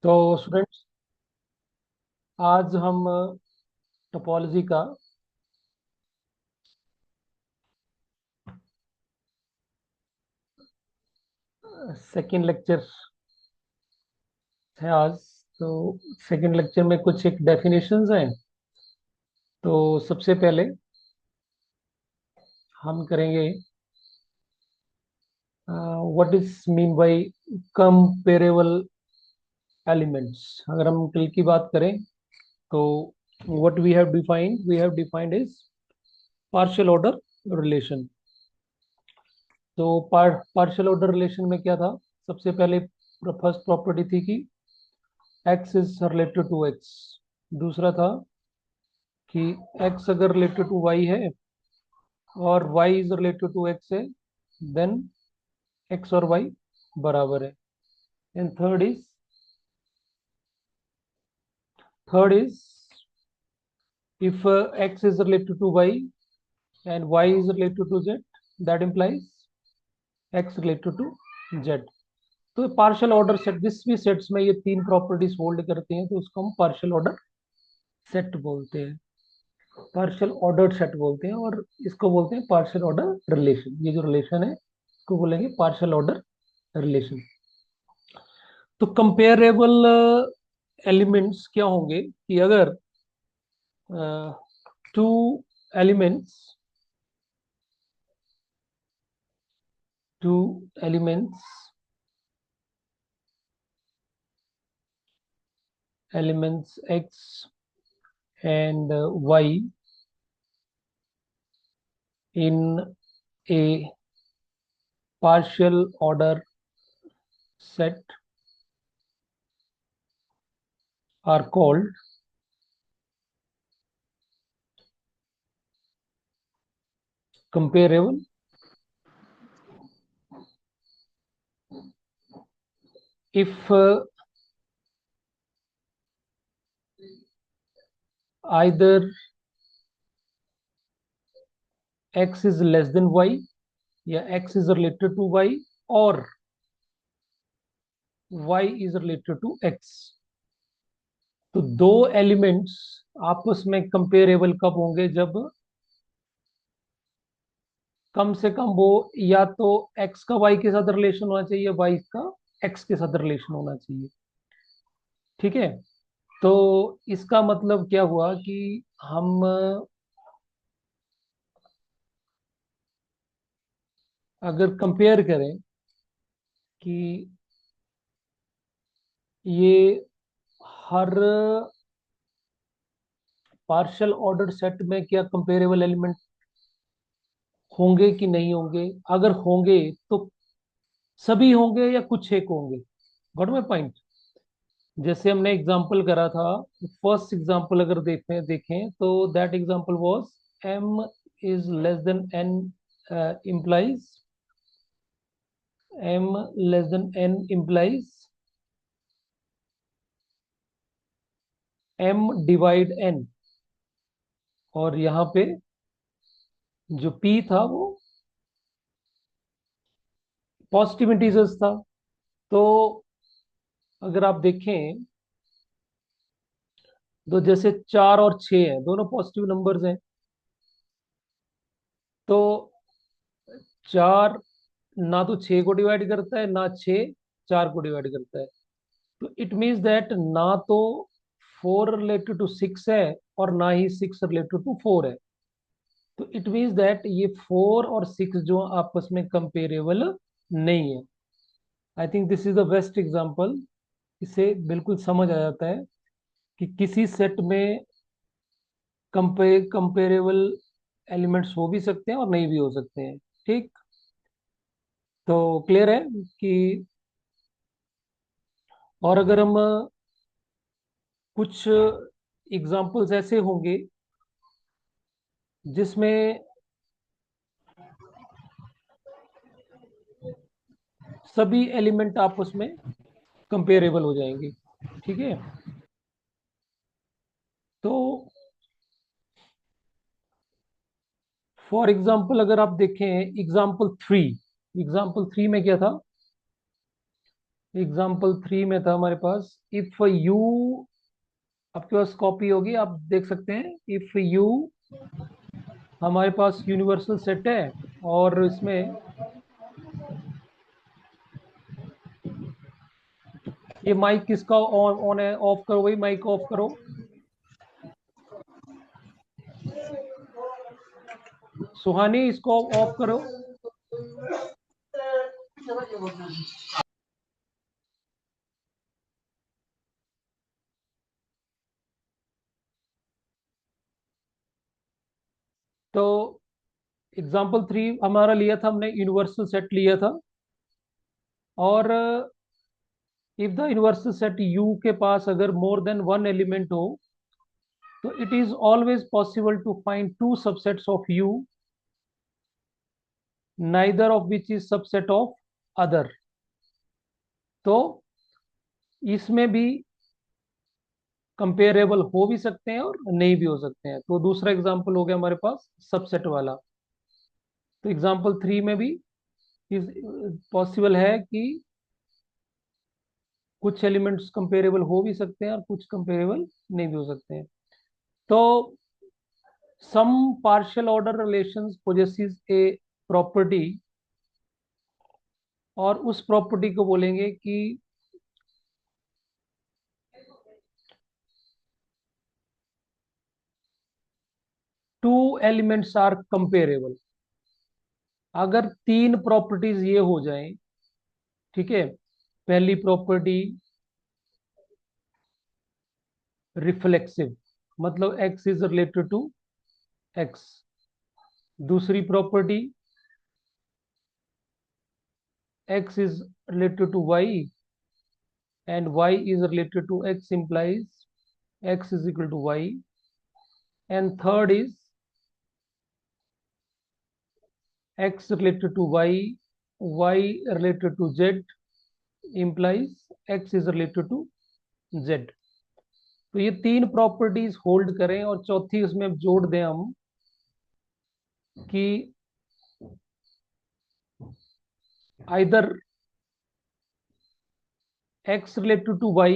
तो स्टूडेंट्स, आज हम टोपोलॉजी का सेकंड लेक्चर है आज। तो सेकंड लेक्चर में कुछ एक डेफिनेशंस हैं। तो सबसे पहले हम करेंगे what is mean by comparable elements. अगर हम कल की बात करें तो what we have defined is partial order relation. तो पार्शियल ऑर्डर रिलेशन में क्या था? सबसे पहले फर्स्ट प्रॉपर्टी थी कि x is related to x। दूसरा था कि x अगर रिलेटेड टू y है और y is related to x है, देन x और y बराबर है। And third is if x is related to y and y is related to z, that implies x related to z। तो partial order set, जिस भी sets में ये तीन प्रॉपर्टीज होल्ड करते हैं तो उसको हम पार्शियल ऑर्डर सेट बोलते हैं, पार्शियल ऑर्डर सेट बोलते हैं। और इसको बोलते हैं पार्शियल ऑर्डर रिलेशन। ये जो रिलेशन है इसको बोलेंगे पार्शियल ऑर्डर रिलेशन। तो कंपेरेबल एलिमेंट्स क्या होंगे कि अगर two elements two elements x and y in a partial order set are called comparable if either x is less than y या x is related to y और y is related to x। तो दो elements आपस में comparable कब होंगे? जब कम से कम वो या तो x का y के साथ रिलेशन होना चाहिए, y का x के साथ रिलेशन होना चाहिए। ठीक है। तो इसका मतलब क्या हुआ कि हम अगर कंपेयर करें कि ये हर पार्शियल ऑर्डर सेट में क्या कंपेरेबल एलिमेंट होंगे कि नहीं होंगे। अगर होंगे तो सभी होंगे या कुछ एक होंगे। Got my point? जैसे हमने एग्जांपल करा था, फर्स्ट एग्जांपल अगर देखें तो that example was m is less then n, implies m m divide n। और यहाँ पे जो p था वो पॉजिटिव इंटीजर्स था। तो अगर आप देखें तो जैसे 4 और 6 है, दोनों पॉजिटिव नंबर्स हैं। तो 4 ना तो 6 को डिवाइड करता है, ना 6 4 को डिवाइड करता है। तो इट मीन्स दैट ना तो 4 रिलेटेड टू 6 है और ना ही 6 रिलेटेड टू 4 है। तो इट मीन्स दैट ये 4 और 6 जो आपस में कंपेरेबल नहीं है। I think this is the best example. इसे बिल्कुल समझ आ जाता है कि किसी सेट में कंपेरेबल एलिमेंट्स हो भी सकते हैं और नहीं भी हो सकते हैं। ठीक। तो क्लियर है कि और अगर हम कुछ एग्जांपल्स ऐसे होंगे जिसमें सभी एलिमेंट आपस में कंपेरेबल हो जाएंगे। ठीक है। तो फॉर एग्जांपल अगर आप देखें एग्जांपल 3 में क्या था एग्जाम्पल 3 में था हमारे पास, इफ यू, आपके पास कॉपी होगी, आप देख सकते हैं। इफ यू, हमारे पास यूनिवर्सल सेट है, और इसमें ये माइक किसका ऑन ऑन है, ऑफ करो भाई, माइक ऑफ करो। सुहानी, इसको ऑफ करो। तो एग्जाम्पल 3 हमारा लिया था हमने, यूनिवर्सल सेट लिया था, और if the universal set U के पास अगर मोर देन वन एलिमेंट हो, तो it is always possible to find two subsets of U, neither of which is subset of other. तो इसमें भी कंपेरेबल हो भी सकते हैं और नहीं भी हो सकते हैं। तो दूसरा एग्जाम्पल हो गया हमारे पास सबसेट वाला। तो एग्जाम्पल 3 में भी पॉसिबल है कि कुछ एलिमेंट्स कंपेरेबल हो भी सकते हैं और कुछ कंपेरेबल नहीं भी हो सकते हैं। तो सम partial order relations possesses a property, और उस प्रॉपर्टी को बोलेंगे कि टू एलिमेंट्स आर कंपेरेबल। अगर तीन प्रॉपर्टीज ये हो जाएं, ठीक है, पहली प्रॉपर्टी रिफ्लेक्सिव, मतलब x is related to x। दूसरी property x is related to y and y is related to x, implies x is equal to y. And third is x related to y, y related to z, implies x is related to z। तो ये तीन properties hold करें, और चौथी उसमें अब जोड़ दें हम कि either x related to y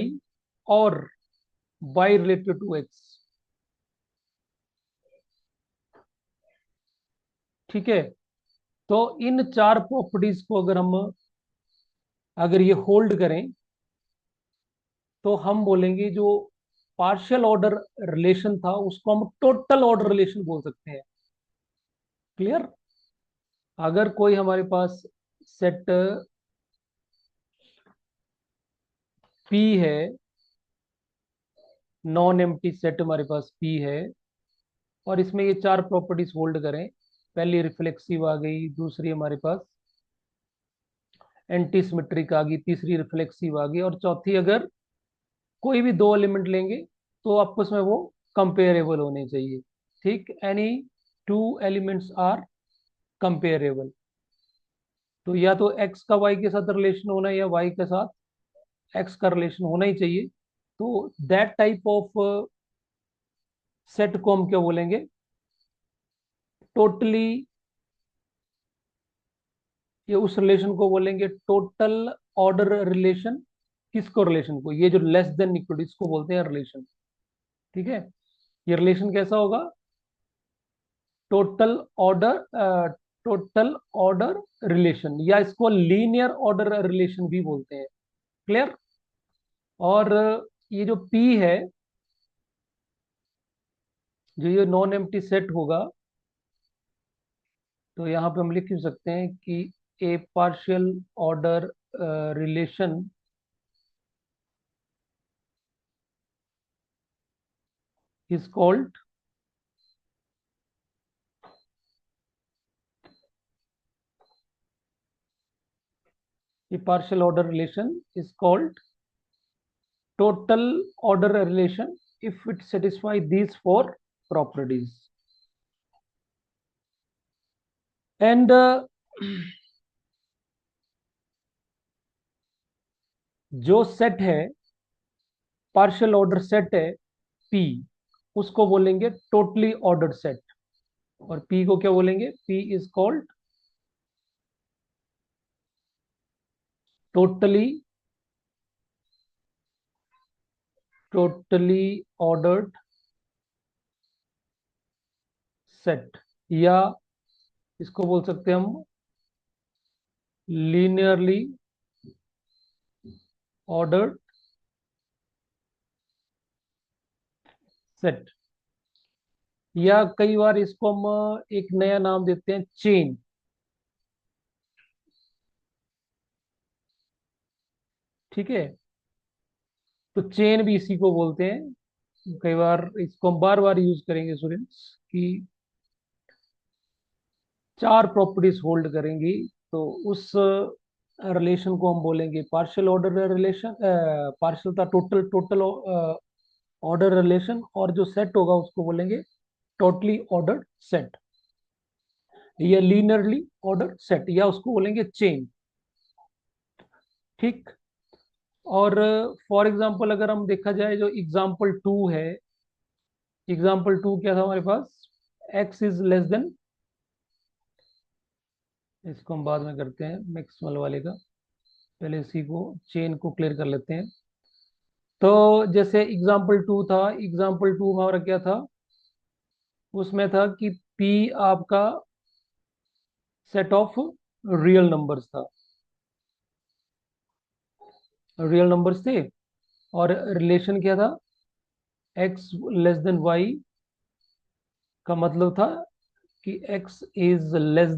और y related to x। ठीक है, तो इन चार प्रॉपर्टीज को अगर हम, अगर ये होल्ड करें, तो हम बोलेंगे जो पार्शियल ऑर्डर रिलेशन था उसको हम टोटल ऑर्डर रिलेशन बोल सकते हैं। क्लियर? अगर कोई हमारे पास सेट P है, नॉन एम्प्टी सेट हमारे पास P है, और इसमें ये चार प्रॉपर्टीज होल्ड करें, पहली रिफ्लेक्सिव आ गई, दूसरी हमारे पास एंटी सिमेट्रिक आ गई, तीसरी रिफ्लेक्सिव आ गई, और चौथी अगर कोई भी दो एलिमेंट लेंगे तो आपस में वो कंपेरेबल होने चाहिए। ठीक, any two elements are comparable. तो या तो x का y के साथ रिलेशन होना है, या y के साथ x का रिलेशन होना ही चाहिए। तो दैट टाइप ऑफ सेट को हम क्या बोलेंगे, टोटली, ये उस रिलेशन को बोलेंगे टोटल ऑर्डर रिलेशन। किसको? रिलेशन को, ये जो लेस देन इक्वल इसको बोलते हैं रिलेशन। ठीक है, ये रिलेशन कैसा होगा? Total order, total order relation, या इसको लीनियर ऑर्डर रिलेशन भी बोलते हैं। क्लियर? और ये जो P है, जो ये नॉन एम्प्टी सेट होगा, तो यहाँ पे हम लिख भी सकते हैं कि a partial order relation is called, a partial order relation is called total order relation if it satisfy these four properties। and जो सेट है, पार्शियल ऑर्डर सेट है P, उसको बोलेंगे टोटली ऑर्डर्ड सेट। और P को क्या बोलेंगे? P is called totally totally ordered set, या इसको बोल सकते हैं हम लीनियरली ऑर्डर्ड सेट, या कई बार इसको हम एक नया नाम देते हैं चेन। ठीक है, तो चेन भी इसी को बोलते हैं। कई बार इसको हम बार बार यूज करेंगे स्टूडेंट्स कि चार प्रॉपर्टीज होल्ड करेंगी, तो उस रिलेशन को हम बोलेंगे पार्शियल ऑर्डर रिलेशन, पार्शियल था टोटल, टोटल ऑर्डर रिलेशन, और जो सेट होगा उसको बोलेंगे टोटली ऑर्डर्ड सेट, या लीनियरली ऑर्डर्ड सेट, या उसको बोलेंगे चेन। ठीक। और फॉर एग्जांपल अगर हम देखा जाए, जो एग्जांपल टू है, एग्जांपल टू क्या था हमारे पास, एक्स इज लेस देन, इसको हम बाद में करते हैं मैक्सिमल वाले का, पहले इसी को चेन को क्लियर कर लेते हैं। तो जैसे एग्जांपल टू था, एग्जांपल टू हमारा क्या था, उसमें था कि पी आपका सेट ऑफ रियल नंबर्स था, रियल नंबर्स थे, और रिलेशन क्या था, एक्स लेस देन वाई, का मतलब था कि एक्स इज लेस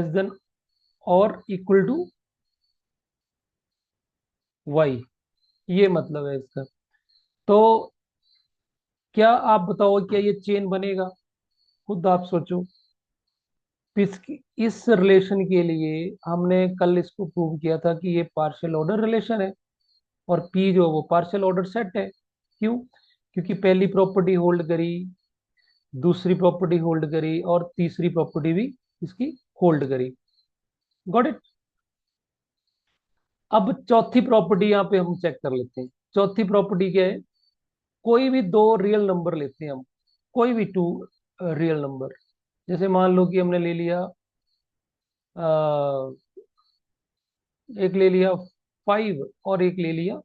देन और इक्वल टू वाई, ये मतलब है इसका। तो क्या आप बताओ, क्या ये चेन बनेगा? खुद आप सोचो। इस इस रिलेशन के लिए हमने कल इसको प्रूव किया था कि ये पार्शियल ऑर्डर रिलेशन है, और पी जो है वो पार्शियल ऑर्डर सेट है। क्यों? क्योंकि पहली प्रॉपर्टी होल्ड करी, दूसरी प्रॉपर्टी होल्ड करी, और तीसरी प्रॉपर्टी भी इसकी होल्ड करी। Got it? अब चौथी प्रॉपर्टी यहाँ पे हम चेक कर लेते हैं। चौथी प्रॉपर्टी क्या है? कोई भी दो रियल नंबर लेते हैं हम, कोई भी टू रियल नंबर। जैसे मान लो कि हमने ले लिया, अ, एक ले लिया 5, और एक ले लिया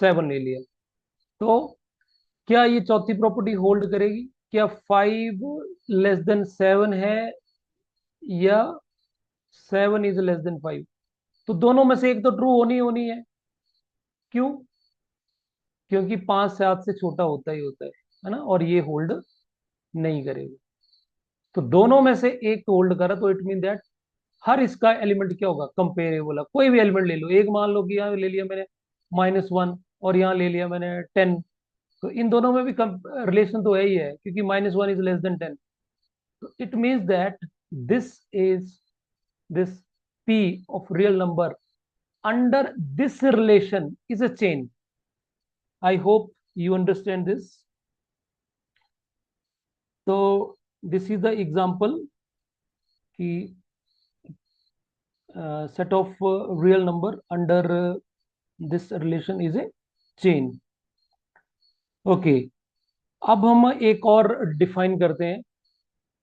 7 ले लिया। तो क्या ये चौथी प्रॉपर्टी होल्ड करेगी? क्या 5 < 7 है, या 7 < 5? तो दोनों में से एक तो ट्रू होनी होनी है। क्यों? क्योंकि 5 7 से छोटा होता ही होता है ना, और ये होल्ड नहीं करेगा। तो दोनों में से एक तो होल्ड करा, तो इट मीन दैट हर इसका एलिमेंट क्या होगा, कंपेरेबल है। कोई भी एलिमेंट ले लो, एक मान लो कि यहाँ ले लिया मैंने -1, और यहाँ ले लिया मैंने 10, तो इन दोनों में भी रिलेशन तो है ही है, क्योंकि -1 इज लेस देन 10। तो it means that this is this p of real number under this relation is a chain. I hope you understand this. तो दिस इज द एग्जाम्पल कि set of real number under this relation is a chain. Okay, अब हम एक और define करते हैं।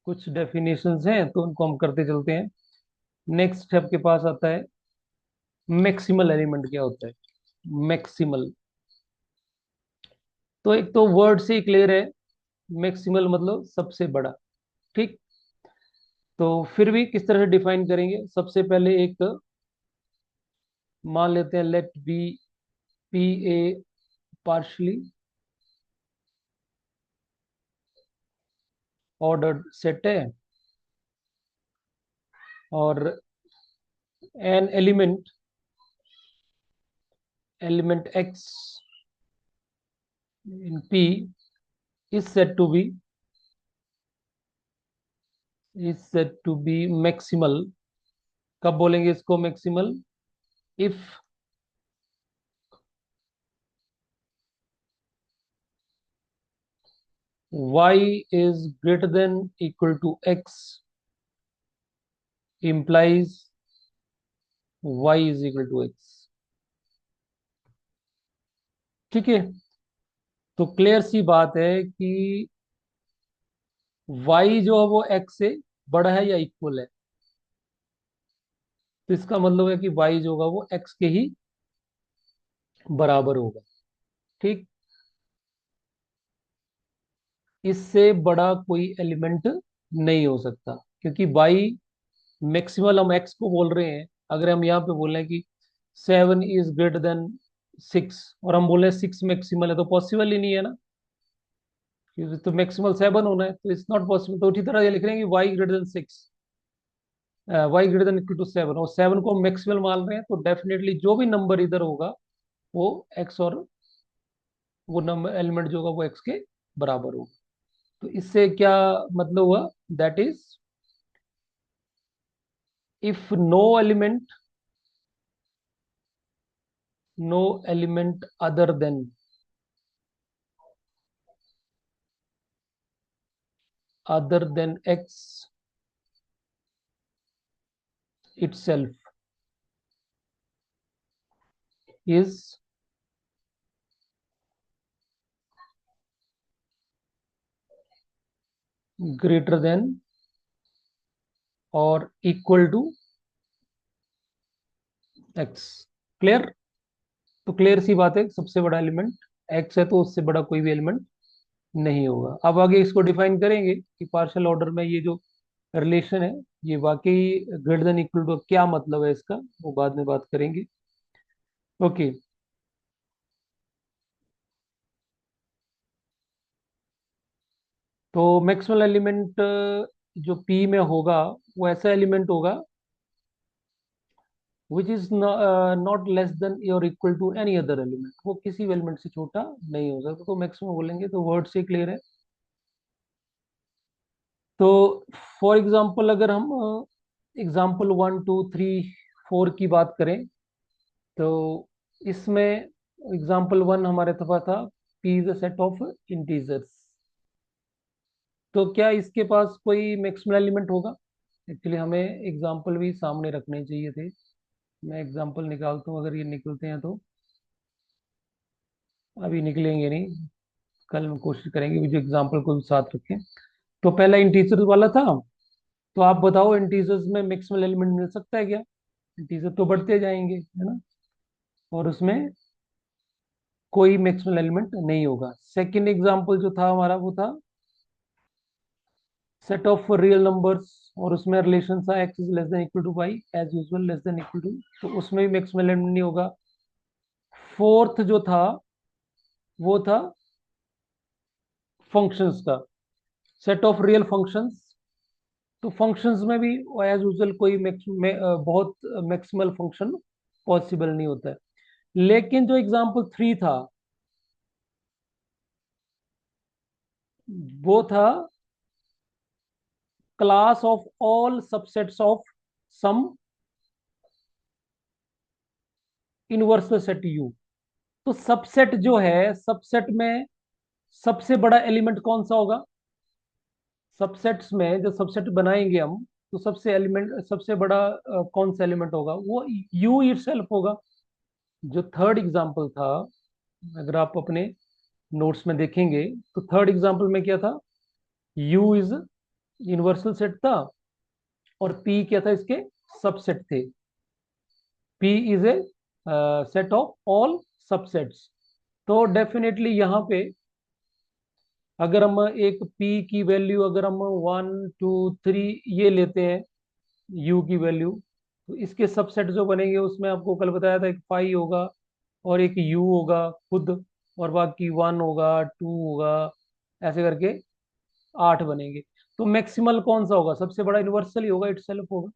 कुछ definitions हैं तो उनको हम करते चलते हैं। नेक्स्ट स्टेप के पास आता है मैक्सिमल एलिमेंट क्या होता है। मैक्सिमल, तो एक तो वर्ड से ही क्लियर है, मैक्सिमल मतलब सबसे बड़ा। ठीक। तो फिर भी किस तरह से डिफाइन करेंगे? सबसे पहले एक मान लेते हैं, let be P a partially ordered set है, और an element x in P is said to be maximal. कब बोलेंगे इसको maximal? If y is greater than equal to x implies y is equal to x। ठीक है, तो clear सी बात है कि y जो है वो x से बड़ा है या इक्वल है। तो इसका मतलब है कि y जो होगा वो x के ही बराबर होगा। ठीक, इससे बड़ा कोई एलिमेंट नहीं हो सकता, क्योंकि y मैक्सिमल हम x को बोल रहे हैं। अगर हम यहाँ पे बोल रहे हैं कि 7 इज ग्रेटर देन 6 और हम बोल रहे हैं 6 मैक्सिमल है, तो पॉसिबल ही नहीं है ना, क्योंकि तो मैक्सिमल 7 होना है, तो इट्स नॉट पॉसिबल। तो उसी तरह ये लिख रहे हैं कि y greater than 6, y greater than equal to 7, और 7 को हम मैक्सिमल मान रहे हैं, तो डेफिनेटली जो भी नंबर इधर होगा वो x, और वो नंबर एलिमेंट जो होगा वो x के बराबर होगा। तो इससे क्या मतलब हुआ, that is if no element other than x itself is greater than or equal to x। Clear? तो क्लियर सी बात है, सबसे बड़ा एलिमेंट x है, तो उससे बड़ा कोई भी एलिमेंट नहीं होगा। अब आगे इसको डिफाइन करेंगे कि पार्शियल ऑर्डर में ये जो रिलेशन है, ये वाकई ग्रेटर देन इक्वल टू क्या मतलब है इसका, वो बाद में बात करेंगे। ओके, तो मैक्सिमल एलिमेंट जो p में होगा वो ऐसा एलिमेंट होगा which is not less than और equal to any other element, वो किसी भी एलिमेंट से छोटा नहीं हो सकता। तो मैक्सिमम बोलेंगे तो वर्ड से क्लियर है। तो फॉर एग्जाम्पल अगर हम एग्जाम्पल 1 2 3 4 की बात करें, तो इसमें एग्जाम्पल 1 हमारे पास था p is a set of integers. तो क्या इसके पास कोई मैक्सिमल एलिमेंट होगा? एक्चुअली हमें एग्जाम्पल भी सामने रखने चाहिए थे। मैं एग्जाम्पल निकालता हूँ, अगर ये निकलते हैं तो। अभी निकलेंगे नहीं, कल हम कोशिश करेंगे कि जो एग्जाम्पल को साथ रखें। तो पहला इंटीजर वाला था, तो आप बताओ इंटीजर्स में मैक्सिमल एलिमेंट मिल सकता है क्या? इंटीजर तो बढ़ते जाएंगे, है ना, और उसमें कोई मैक्सिमल एलिमेंट नहीं होगा। सेकंड एग्जाम्पल जो था हमारा वो था सेट ऑफ रियल नंबर्स, और उसमें रिलेशन था x is less than equal to y, as usual less than equal to, तो उसमें भी मैक्सिमल एलिमेंट नहीं होगा। फोर्थ जो था वो था फंक्शंस का सेट ऑफ रियल फंक्शंस। तो फंक्शंस में भी एज यूजुअल कोई बहुत मैक्सिमल फंक्शन पॉसिबल नहीं होता है। लेकिन जो एग्जाम्पल 3 था वो था class of all subsets of some universal set U. तो सबसेट जो है, सबसेट में सबसे बड़ा एलिमेंट कौन सा होगा? सबसेट्स में जो सबसेट बनाएंगे हम, तो सबसे बड़ा कौन सा एलिमेंट होगा? वो यू इटसेल्फ होगा। जो थर्ड एग्जाम्पल था, अगर आप अपने नोट्स में देखेंगे, तो थर्ड एग्जाम्पल में क्या था? यू इज यूनिवर्सल सेट था, और पी क्या था? इसके सबसेट थे। P is a set of all subsets. तो डेफिनेटली यहाँ पे अगर हम एक पी की वैल्यू, अगर हम 1 2 3 ये लेते हैं यू की वैल्यू, तो इसके सबसेट जो बनेंगे उसमें आपको कल बताया था एक पाई होगा, और एक यू होगा खुद, और बाकी 1 होगा 2 होगा, ऐसे करके 8 बनेंगे। तो मैक्सिमल कौन सा होगा? सबसे बड़ा यूनिवर्सल ही होगा, इटसेल्फ होगा।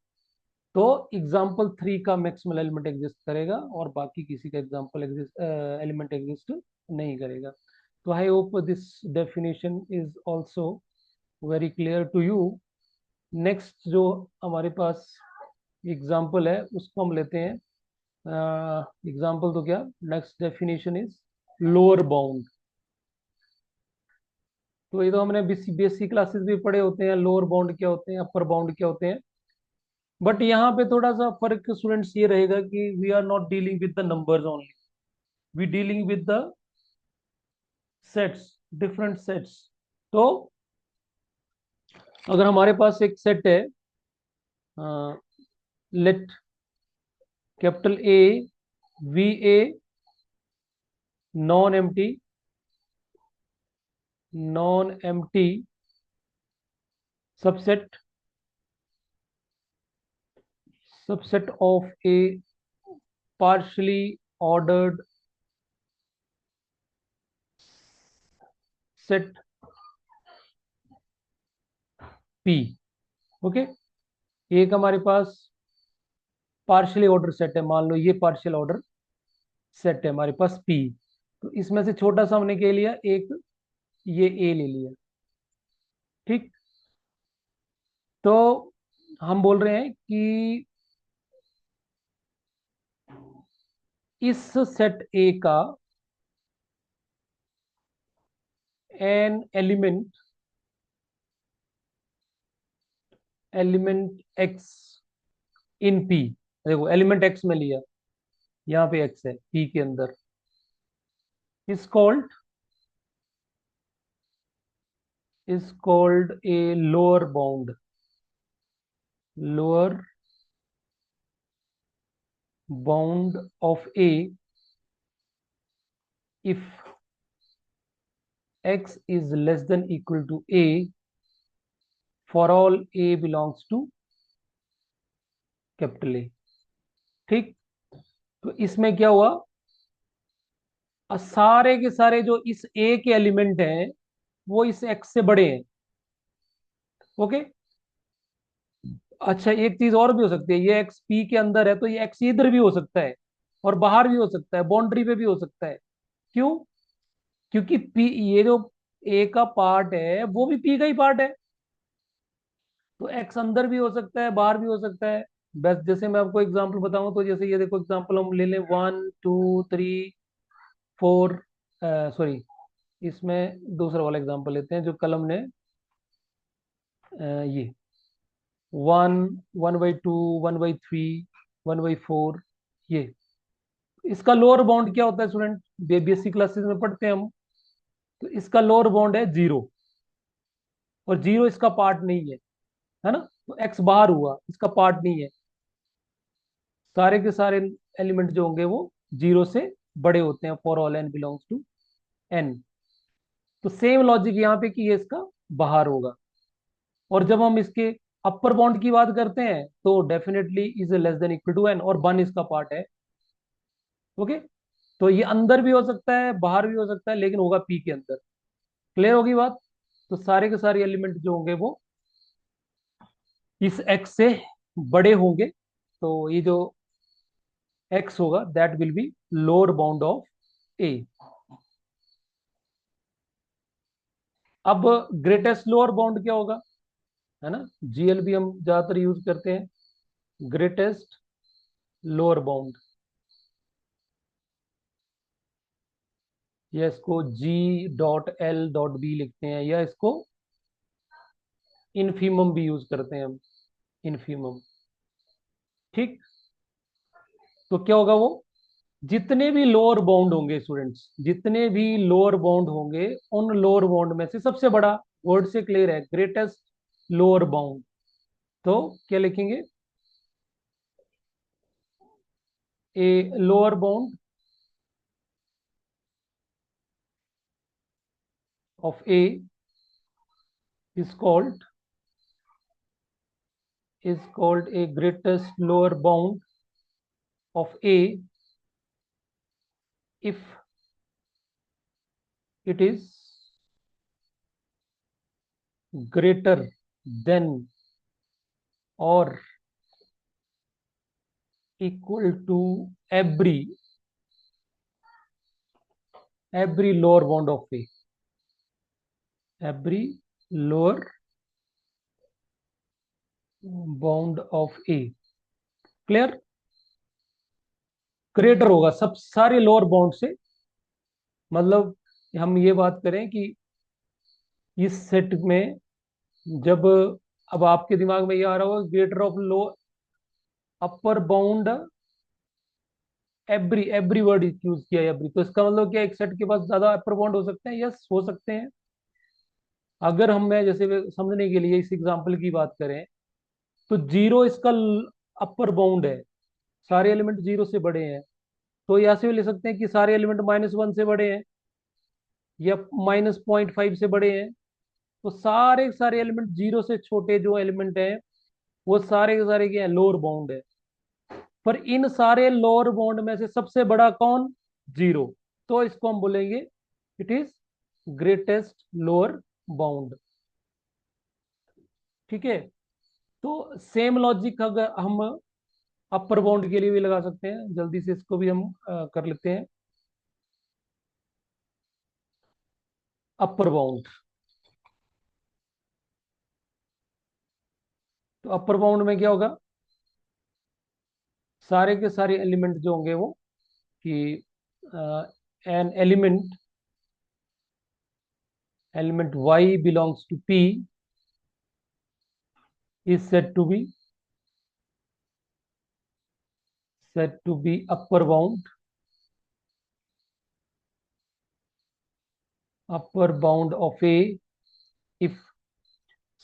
तो एग्जाम्पल 3 का मैक्सिमल एलिमेंट एग्जिस्ट करेगा, और बाकी किसी का एग्जाम्पल एलिमेंट एग्जिस्ट नहीं करेगा। तो I hope this definition is also very clear to you. Next जो हमारे पास एग्जाम्पल है उसको हम लेते हैं। एग्जाम्पल तो क्या, next definition is lower bound. तो ये तो हमने बेसिक क्लासेस भी पढ़े होते हैं, लोअर बाउंड क्या होते हैं, अपर बाउंड क्या होते हैं। बट यहाँ पे थोड़ा सा फर्क स्टूडेंट्स ये रहेगा कि we are not dealing with the numbers only, we dealing with the sets, different sets. तो अगर हमारे पास एक सेट है, let capital A, we A, non empty, non empty subset, subset of A partially ordered set P. Okay, एक हमारे पास partially order set है, मान लो ये पार्शियल ऑर्डर सेट है हमारे पास पी। तो इसमें से छोटा सा हमने क्या लिया, एक ये ए ले लिया। ठीक, तो हम बोल रहे हैं कि इस सेट ए का an element, element x in P, देखो एलिमेंट एक्स में लिया, यहाँ पे एक्स है पी के अंदर, is called a lower bound, lower bound of A if x is less than equal to a for all a belongs to capital A. ठीक, तो इसमें क्या हुआ, सारे के सारे जो इस ए के एलिमेंट हैं वो इस एक्स से बड़े हैं। ओके, अच्छा एक चीज और भी हो सकती है, ये एक्स पी के अंदर है तो ये एक्स इधर भी हो सकता है और बाहर भी हो सकता है, बाउंड्री पे भी हो सकता है। क्यों? क्योंकि पी, ये जो ए का पार्ट है वो भी पी का ही पार्ट है, तो एक्स अंदर भी हो सकता है बाहर भी हो सकता है। बस जैसे मैं आपको एग्जांपल बताऊं तो जैसे ये देखो एग्जांपल हम ले लें, 1 2 3 4, सॉरी इसमें दूसरा वाला एग्जांपल लेते हैं जो कलम ने, ये 1 1/2 1/3 1/4, ये इसका लोअर बाउंड क्या होता है स्टूडेंट, बेसिक क्लासेस में पढ़ते हैं हम। तो इसका लोअर बाउंड है 0, और 0 इसका पार्ट नहीं है ना, तो एक्स बाहर हुआ, इसका पार्ट नहीं है। सारे के सारे एलिमेंट जो होंगे वो 0 से बड़े होते हैं for all n belongs to N. तो सेम लॉजिक यहाँ पे कि ये इसका बाहर होगा। और जब हम इसके अपर बाउंड की बात करते हैं तो definitely is less than equal to n, और 1 इसका पार्ट है। ओके, तो ये अंदर भी हो सकता है बाहर भी हो सकता है, लेकिन होगा पी के अंदर। क्लियर होगी बात? तो सारे के सारे एलिमेंट जो होंगे वो इस एक्स से बड़े होंगे, तो ये जो एक्स होगा that will be lower bound of a. अब ग्रेटेस्ट लोअर बाउंड क्या होगा, है ना, जीएलबी हम ज्यादातर यूज करते हैं, ग्रेटेस्ट लोअर बाउंड, या इसको G.L.B लिखते हैं, या इसको इनफीमम भी यूज करते हैं हम, इनफीमम। ठीक, तो क्या होगा वो, जितने भी लोअर बाउंड होंगे स्टूडेंट्स, जितने भी लोअर बाउंड होंगे उन लोअर बाउंड में से सबसे बड़ा, वर्ड से क्लियर है, ग्रेटेस्ट लोअर बाउंड। तो क्या लिखेंगे, a lower bound of A is called a greatest lower bound of a if it is greater than or equal to every lower bound of a, every lower bound of a। Clear? Greater होगा सब सारे lower bound से, मतलब हम ये बात करें कि इस सेट में जब, अब आपके दिमाग में ये आ रहा होगा greater of low upper bound, every word use किया है एवरी, तो इसका मतलब क्या एक सेट के पास ज्यादा अपर बाउंड हो सकते हैं? यस, हो सकते हैं। अगर हम, मैं जैसे समझने के लिए इस एग्जांपल की बात करें तो 0 इसका अपर बाउंड है, सारे एलिमेंट जीरो से बड़े हैं, तो ऐसे भी ले सकते हैं कि सारे एलिमेंट -1 से बड़े हैं या -0.5 से बड़े हैं। तो सारे के सारे एलिमेंट जीरो से छोटे जो एलिमेंट हैं वो सारे के सारे क्या है, लोअर बाउंड है। पर इन सारे लोअर बाउंड में से सबसे बड़ा कौन? जीरो। तो इसको हम बोलेंगे it is greatest lower bound. ठीक है। तो सेम लॉजिक अगर हम अपर बाउंड के लिए भी लगा सकते हैं, जल्दी से इसको भी हम कर लेते हैं। अपर बाउंड, तो अपर बाउंड में क्या होगा? सारे के सारे एलिमेंट जो होंगे वो कि an element y belongs to P is said to be upper bound of A if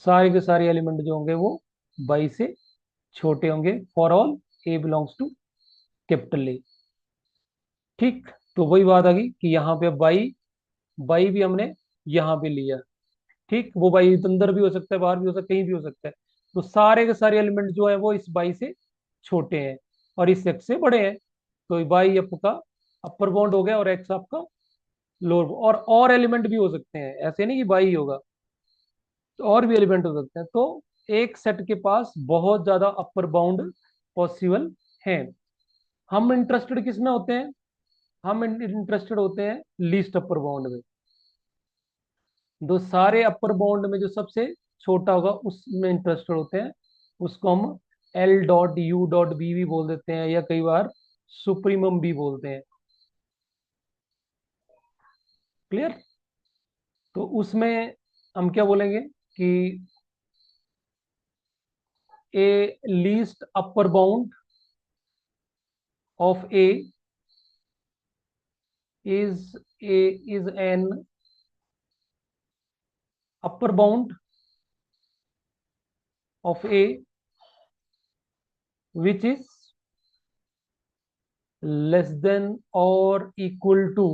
सारे के सारे एलिमेंट जो होंगे वो बाई से छोटे होंगे for all a belongs to capital A. ठीक। तो वही बात आ गई कि यहाँ पे बाई, बाई भी हमने यहाँ पे लिया। ठीक। वो बाई अंदर भी हो सकता है, बाहर भी हो सकता है, कहीं भी हो सकता है। तो सारे के सारे एलिमेंट जो है वो इस बाई से छोटे हैं और इस एक्स से बड़े हैं। तो बाई आपका अपर बाउंड हो गया और एक्स आपका लोअर। और एलिमेंट भी हो सकते हैं, ऐसे नहीं कि बाई ही होगा, तो और भी एलिमेंट हो सकते हैं। तो एक सेट के पास बहुत ज्यादा अपर बाउंड पॉसिबल है। हम इंटरेस्टेड किस में होते हैं? हम इंटरेस्टेड होते हैं लीस्ट अपर बाउंड में। दो सारे अपर बाउंड में जो सबसे छोटा होगा उसमें इंटरेस्टेड होते हैं। उसको हम L.U.B भी बोल देते हैं या कई बार सुप्रीमम भी बोलते हैं। क्लियर? तो उसमें हम क्या बोलेंगे कि ए least upper bound of A is an upper bound of A which is less than or equal to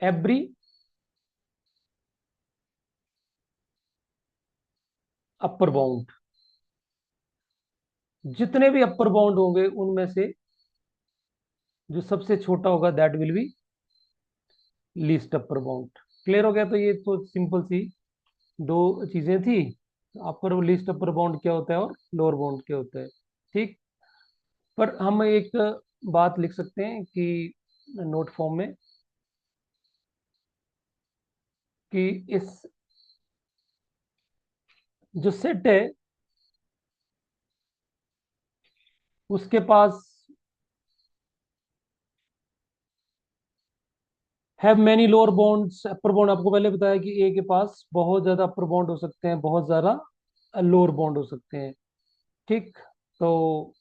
every upper bound। जितने भी अपर बाउंड होंगे उनमें से जो सबसे छोटा होगा that will B least upper bound. Clear हो गया? तो ये तो सिंपल सी दो चीजें थी। अपर लीस्ट अपर बाउंड क्या होता है और लोअर बाउंड क्या होता है। ठीक। पर हम एक बात लिख सकते हैं कि नोट फॉर्म में कि इस जो सेट है उसके पास have many lower bounds upper bound. आपको पहले बताया कि ए के पास बहुत ज्यादा अपर बाउंड हो सकते हैं, बहुत ज्यादा लोअर बाउंड हो सकते हैं। ठीक। तो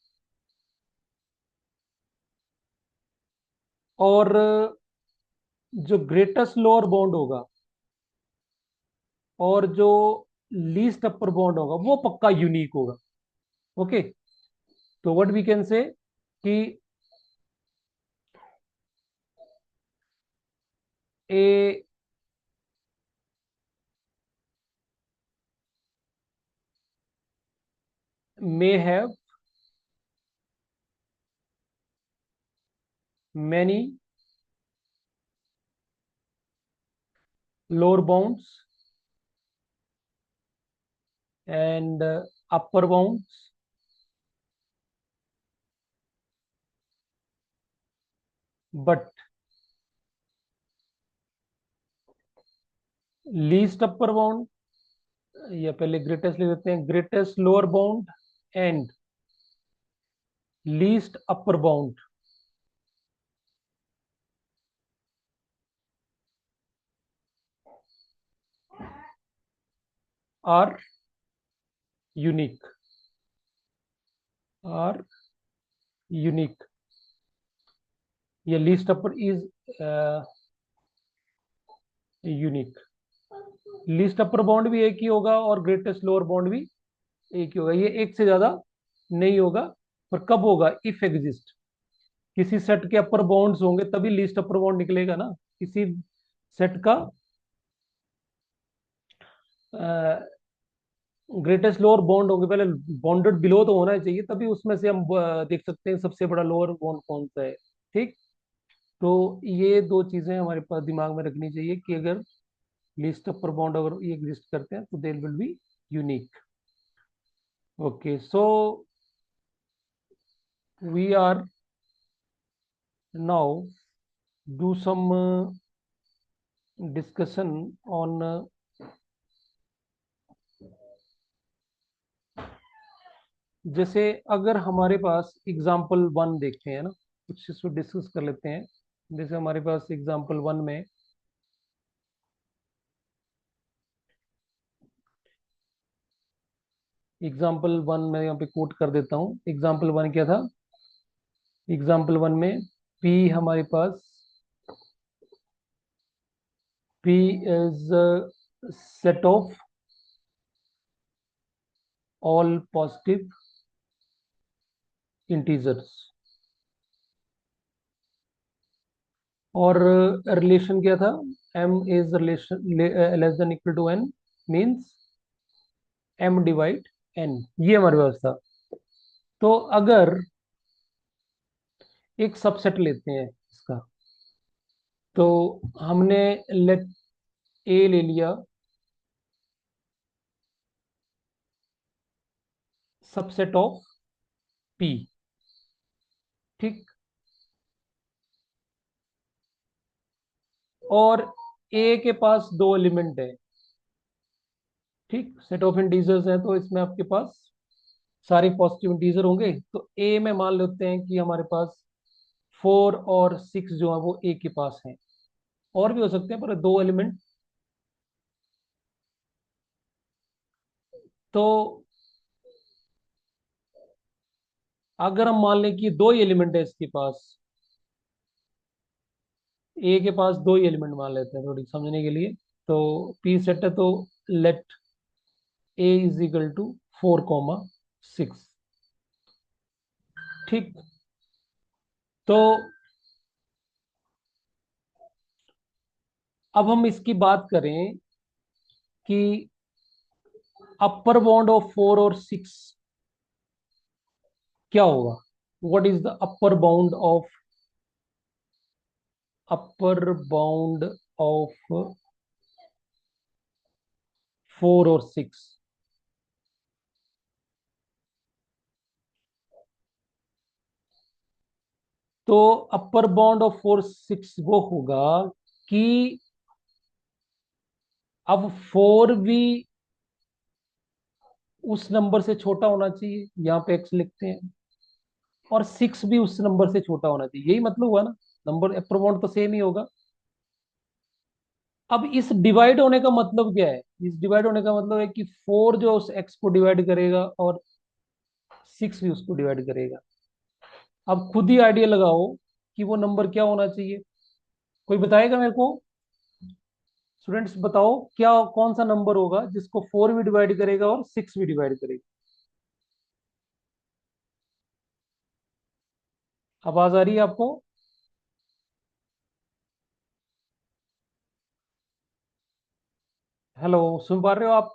और जो ग्रेटेस्ट लोअर बाउंड होगा और जो लीस्ट अपर बाउंड होगा वो पक्का यूनिक होगा। ओके। तो व्हाट वी कैन से कि ए may have many lower bounds and upper bounds, but least upper bound या पहले ग्रेटेस्ट ले देते हैं, greatest lower bound and least upper bound are unique, are unique. ये least upper is unique. Least upper bound भी एक ही होगा और ग्रेटेस्ट लोअर बाउंड भी एक ही होगा, ये एक से ज्यादा नहीं होगा। पर कब होगा? इफ एग्जिस्ट, किसी सेट के अपर बाउंड्स होंगे तभी लीस्ट अपर बाउंड निकलेगा ना। किसी सेट का ग्रेटेस्ट लोअर बाउंड होंगे, पहले बाउंडेड बिलो तो होना चाहिए, तभी उसमें से हम देख सकते हैं सबसे बड़ा लोअर बाउंड कौन सा है। ठीक। तो ये दो चीजें हमारे पास दिमाग में रखनी चाहिए कि अगर लिस्ट अपर बाउंड अगर ये एग्जिस्ट करते हैं तो they will be unique. Okay, so we are now do some discussion on जैसे अगर हमारे पास एग्जाम्पल वन देखते हैं ना, कुछ इसको डिस्कस कर लेते हैं। जैसे हमारे पास एग्जाम्पल वन में, एग्जाम्पल वन में यहाँ पे कोट कर देता हूँ। एग्जाम्पल वन क्या था? एग्जाम्पल वन में P हमारे पास, P is set of all positive integers, और रिलेशन क्या था? M is relation less than equal to N, means M divide N, ये हमारे पास था। तो अगर एक सबसेट लेते हैं इसका, तो हमने लेट ए ले लिया सबसेट ऑफ पी। ठीक। और ए के पास दो एलिमेंट है। ठीक, सेट ऑफ इंटीजर्स है तो इसमें आपके पास सारे पॉजिटिव इंटीजर होंगे। तो ए में मान लेते हैं कि हमारे पास 4 और 6 जो है वो ए के पास हैं। और भी हो सकते हैं पर दो एलिमेंट। तो अगर हम मान लें कि दो ही एलिमेंट है इसके पास, ए के पास दो ही एलिमेंट मान लेते हैं थोड़ी समझने के लिए। तो पी सेट है तो let A is equal to 4, 6। ठीक। तो अब हम इसकी बात करें कि अपर बाउंड ऑफ 4 और 6 क्या होगा? What is the upper bound of 4 और 6? तो अपर बाउंड ऑफ 4 6 वो होगा कि अब 4 भी उस नंबर से छोटा होना चाहिए, यहाँ पे एक्स लिखते हैं, और 6 भी उस नंबर से छोटा होना चाहिए। यही मतलब हुआ ना, नंबर अपर बाउंड तो सेम ही होगा। अब इस डिवाइड होने का मतलब क्या है? इस डिवाइड होने का मतलब है कि 4 जो उस एक्स को डिवाइड करेगा और 6 भी उसको डिवाइड करेगा। अब खुद ही आइडिया लगाओ कि वो नंबर क्या होना चाहिए। कोई बताएगा मेरे को? स्टूडेंट्स बताओ, क्या कौन सा नंबर होगा जिसको 4 भी डिवाइड करेगा और 6 भी डिवाइड करेगा? आवाज आ रही है आपको? हेलो, सुन पा रहे हो आप?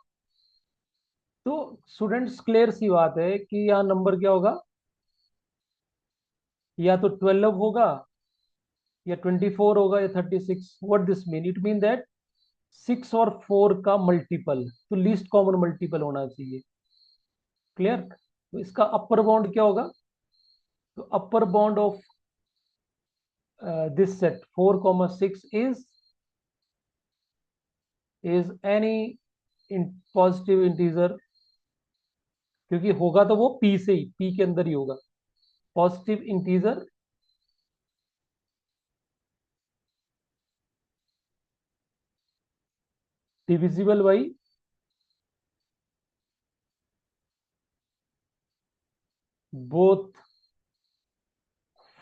तो स्टूडेंट्स क्लियर सी बात है कि यहाँ नंबर क्या होगा? या तो 12 होगा, या 24 होगा, या 36। What this mean? It mean that 6 और 4 का मल्टीपल, तो लीस्ट कॉमन मल्टीपल होना चाहिए। क्लियर? तो इसका अपर बाउंड क्या होगा? तो upper bound of this set 4, 6 is any positive integer, क्योंकि होगा तो वो पी से ही, पी के अंदर ही होगा। Positive integer divisible by both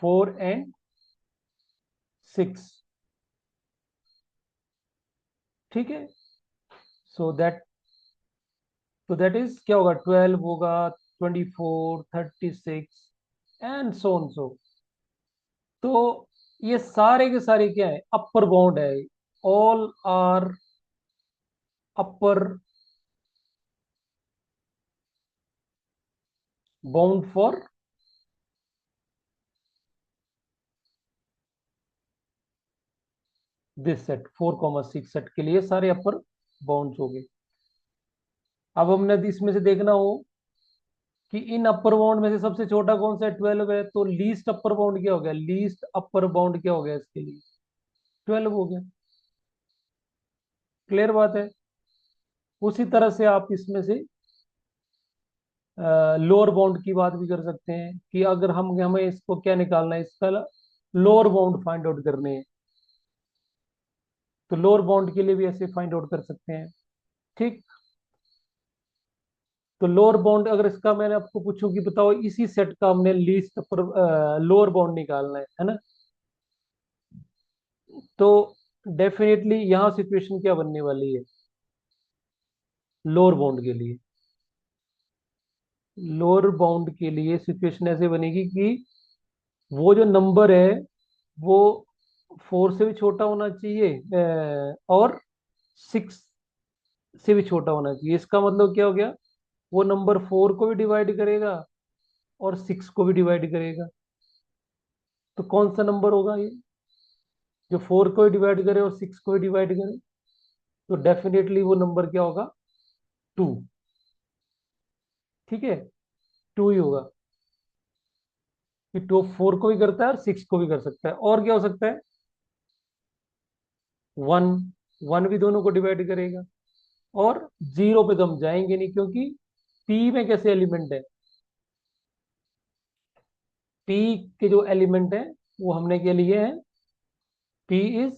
4 and 6। ठीक है। सो दैट इज क्या होगा, 12 होगा, 24, 36 एंड सो ऑन सो। तो ये सारे के सारे क्या है, अपर बाउंड है। All are upper bound for this set 4,6 set के लिए सारे अपर बाउंड्स हो गए। अब हमने इसमें से देखना हो कि इन अपर बाउंड में से सबसे छोटा कौन सा है, 12 है, तो लीस्ट अपर बाउंड क्या हो गया, लीस्ट अपर बाउंड क्या हो गया इसके लिए, 12 हो गया। क्लियर बात है। उसी तरह से आप इसमें से लोअर बाउंड की बात भी कर सकते हैं कि अगर हम हमें इसको क्या निकालना है, इसका लोअर बाउंड फाइंड आउट करने हैं, तो लोअर बाउंड के लिए भी ऐसे फाइंड आउट कर सकते हैं। ठीक। तो लोअर बाउंड अगर इसका मैंने आपको पूछूं कि बताओ इसी सेट का हमने लीस्ट पर लोअर बाउंड निकालना है ना, तो डेफिनेटली यहां सिचुएशन क्या बनने वाली है, लोअर बाउंड के लिए, लोअर बाउंड के लिए सिचुएशन ऐसे बनेगी कि वो जो नंबर है वो 4 से भी छोटा होना चाहिए, और 6 से भी छोटा होना चाहिए। इसका मतलब क्या हो गया, वो नंबर 4 को भी डिवाइड करेगा और 6 को भी डिवाइड करेगा। तो कौन सा नंबर होगा ये, जो 4 को भी डिवाइड करे और 6 को भी डिवाइड करे, तो डेफिनेटली वो नंबर क्या होगा, 2। ठीक है, 2 ही होगा कि 4 को भी करता है और 6 को भी कर सकता है। और क्या हो सकता है, 1, 1 भी दोनों को डिवाइड करेगा। और 0 पे तो हम जाएंगे नहीं, क्योंकि पी में कैसे एलिमेंट है, पी के जो एलिमेंट है वो हमने क्या लिए हैं, P is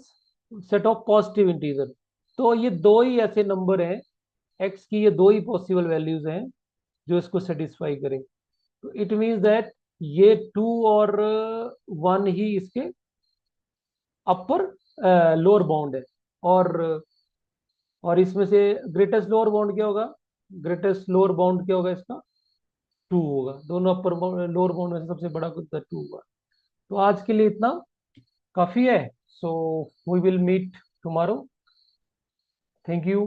set of positive integer. तो ये दो ही ऐसे नंबर हैं, एक्स की ये दो ही पॉसिबल वैल्यूज हैं जो इसको सेटिस्फाई करें। तो इट मीन्स दैट ये 2 और 1 ही इसके अपर लोअर बाउंड है। और इसमें से ग्रेटेस्ट लोअर बाउंड क्या होगा, ग्रेटेस्ट लोअर बाउंड क्या होगा इसका, 2 होगा। दोनों अपर लोअर बाउंड में से सबसे बड़ा कुछ 2 होगा। तो आज के लिए इतना काफी है। So we will meet tomorrow. Thank you.